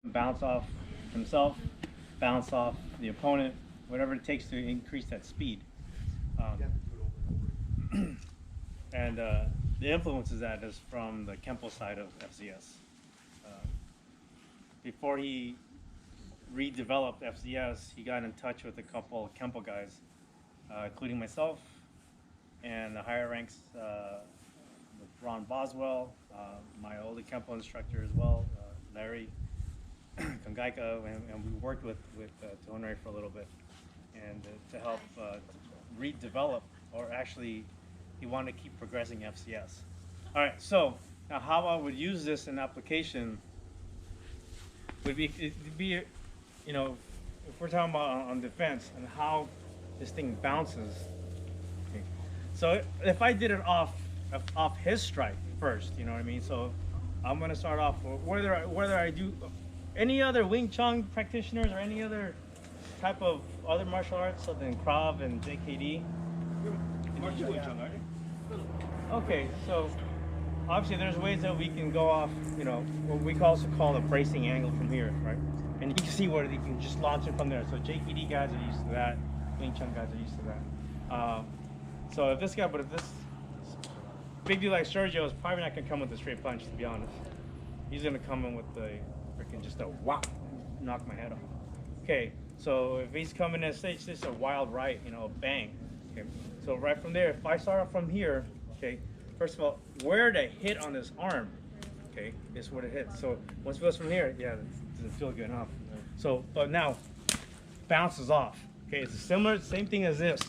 bounce off himself, bounce off the opponent, whatever it takes to increase that speed. And the influence of that is from the Kempo side of FCS. Before he redeveloped FCS, he got in touch with a couple of Kempo guys, including myself and the higher ranks with Ron Boswell, my older Kempo instructor as well, Larry Kongaika, and we worked with Tonari for a little bit, and to help redevelop, or actually he wanted to keep progressing FCS. All right, so now how I would use this in application would be, you know, if we're talking about on defense and how this thing bounces. Okay. So if I did it off his strike first, you know what I mean? So I'm gonna start off whether I do any other Wing Chun practitioners or any other type of other martial arts other than Krav and JKD. Okay, so obviously there's ways that we can go off, you know, what we also call a bracing angle from here, right? And you can see where you can just launch it from there. So JKD guys are used to that, Wing Chun guys are used to that. So if this big dude like Sergio is probably not gonna come with a straight punch, to be honest. He's gonna come in with the freaking just a whop, knock my head off. Okay, so if he's coming in stage, this is a wild right, you know, bang. Okay, so right from there, if I start off from here, okay, first of all, where to hit on this arm, okay, is what it hits. So once it goes from here, yeah, it doesn't feel good enough. So, but now, bounces off. Okay, it's similar, same thing as this.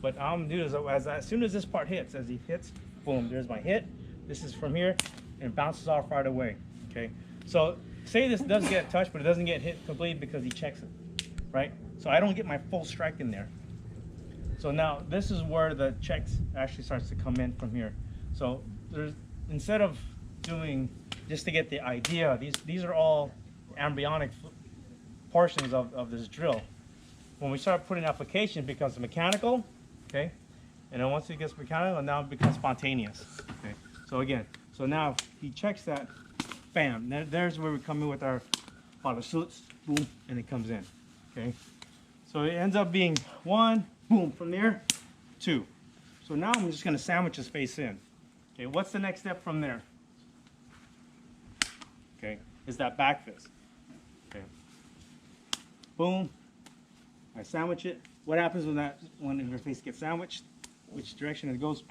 But all I'm gonna do is, as soon as this part hits, as he hits, boom, there's my hit. This is from here, and bounces off right away. Okay, so say this does get touched, but it doesn't get hit completely because he checks it, right? So I don't get my full strike in there. So now this is where the checks actually starts to come in from here. So there's, instead of doing, just to get the idea, these are all embryonic portions of this drill. When we start putting application, it becomes mechanical, okay? And then once it gets mechanical, now it becomes spontaneous, okay? So again, so now he checks that, bam, there's where we come in with our suits, boom, and it comes in, okay? So it ends up being 1, boom, from there, 2. So now I'm just gonna sandwich his face in. Okay, what's the next step from there? Okay, is that back fist. Okay, boom, I sandwich it. What happens when your face gets sandwiched? Which direction it goes?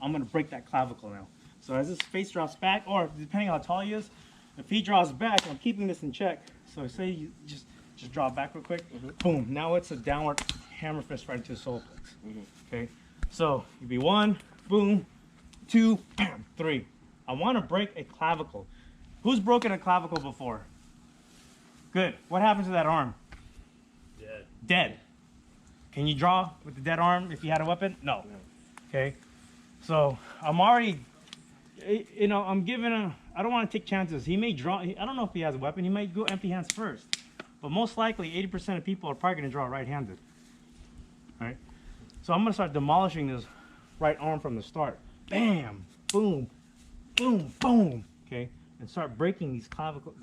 I'm gonna break that clavicle now. So as his face drops back, or depending on how tall he is, if he draws back, I'm keeping this in check. So say you just draw back real quick, boom, now it's a downward hammer fist right into the solar plex. Okay, so you'd be 1, boom, 2, bam, 3. I want to break a clavicle. Who's broken a clavicle before? Good. What happens to that arm? Dead. Dead. Can you draw with the dead arm if you had a weapon? No. Okay, so I'm already, you know, I'm giving a, I don't want to take chances. He may draw, I don't know if he has a weapon, he might go empty hands first. But most likely 80% of people are probably going to draw right-handed. All right, so I'm going to start demolishing this right arm from the start. Bam, boom, boom, boom. Okay, and start breaking these clavicles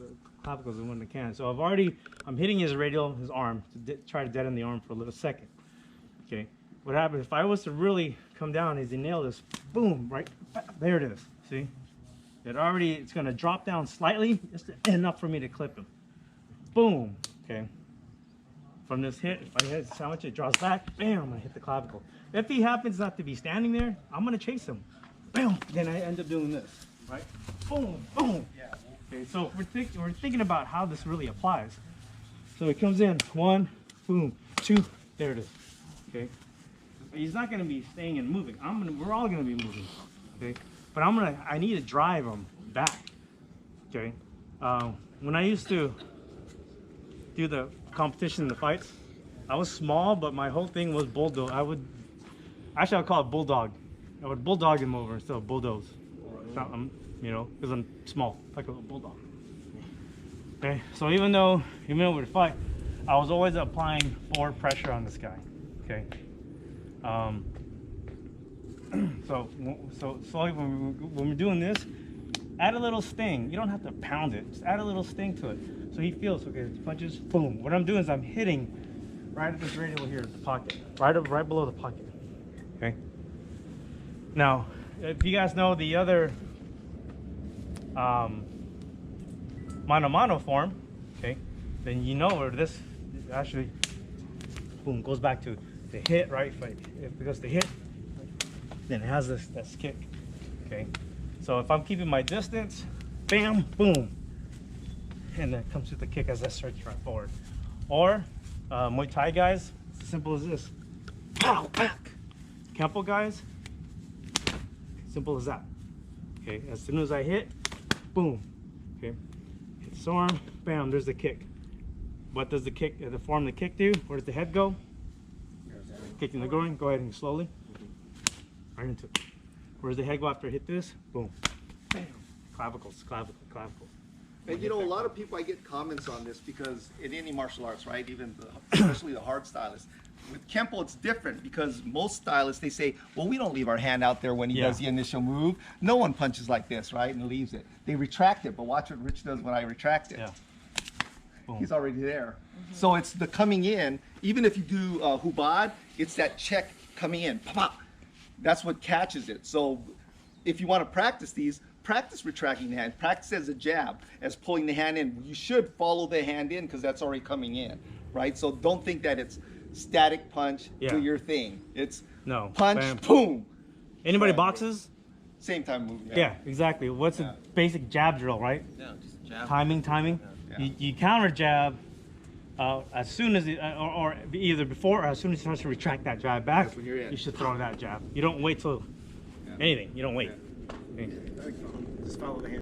when I can. So I'm hitting his radial, his arm, to try to deaden the arm for a little second. Okay, what happens if I was to really come down is he nail this, boom, right there it is. See, it's going to drop down slightly, just enough for me to clip him. Boom. Okay. From this hit, if I hit the sandwich, it draws back. Bam! I hit the clavicle. If he happens not to be standing there, I'm gonna chase him. Bam! Then I end up doing this, right? Boom! Boom! Yeah. Okay. So we're thinking about how this really applies. So it comes in 1, boom, 2. There it is. Okay. He's not gonna be staying and moving. We're all gonna be moving. Okay. But I need to drive him back. Okay. When I used to do the competition in the fights, I was small, but my whole thing was bulldog. I'll call it bulldog. I would bulldog him over instead of bulldoze. You know, because I'm small, like a little bulldog. Okay, so even though we would fight, I was always applying forward pressure on this guy. Okay. So slowly when we're doing this, add a little sting. You don't have to pound it. Just add a little sting to it. So he feels, okay, he punches, boom. What I'm doing is I'm hitting right at this radial here, the pocket, right below the pocket. Okay. Now, if you guys know the other mano form, okay, then you know where this actually, boom, goes back to the hit, right? Because the hit, then it has this kick, okay. So if I'm keeping my distance, bam, boom, and then it comes with the kick as I stretch right forward. Or Muay Thai guys, it's as simple as this. Pow, back. Kempo guys, simple as that. Okay, as soon as I hit, boom. Okay, hit this arm, bam, there's the kick. What does the kick, the form the kick do? Where does the head go? Kicking the groin, go ahead and slowly. Right into it. Where's the head go after I hit this? Boom. Bam. Clavicles, clavicle, clavicle. And you know, a lot of people, I get comments on this because in any martial arts, right, even especially the hard stylists, with Kempo it's different because most stylists, they say, well, we don't leave our hand out there when he does the initial move. No one punches like this, right, and leaves it. They retract it, but watch what Rich does when I retract it. Yeah. Boom. He's already there. So it's the coming in. Even if you do hubad, it's that check coming in. Pop, pop. That's what catches it. So if you want to practice these, practice retracting the hand. Practice as a jab, as pulling the hand in. You should follow the hand in because that's already coming in, right? So don't think that it's static punch, do your thing. It's punch, bam, boom. Anybody boxes? Same time move. Yeah, exactly. What's a basic jab drill, right? Yeah, just jab. Timing. Yeah. You counter jab as soon as or either before or as soon as he starts to retract that jab back, you should throw that jab. You don't wait till anything. You don't wait. Okay. Just follow the hand.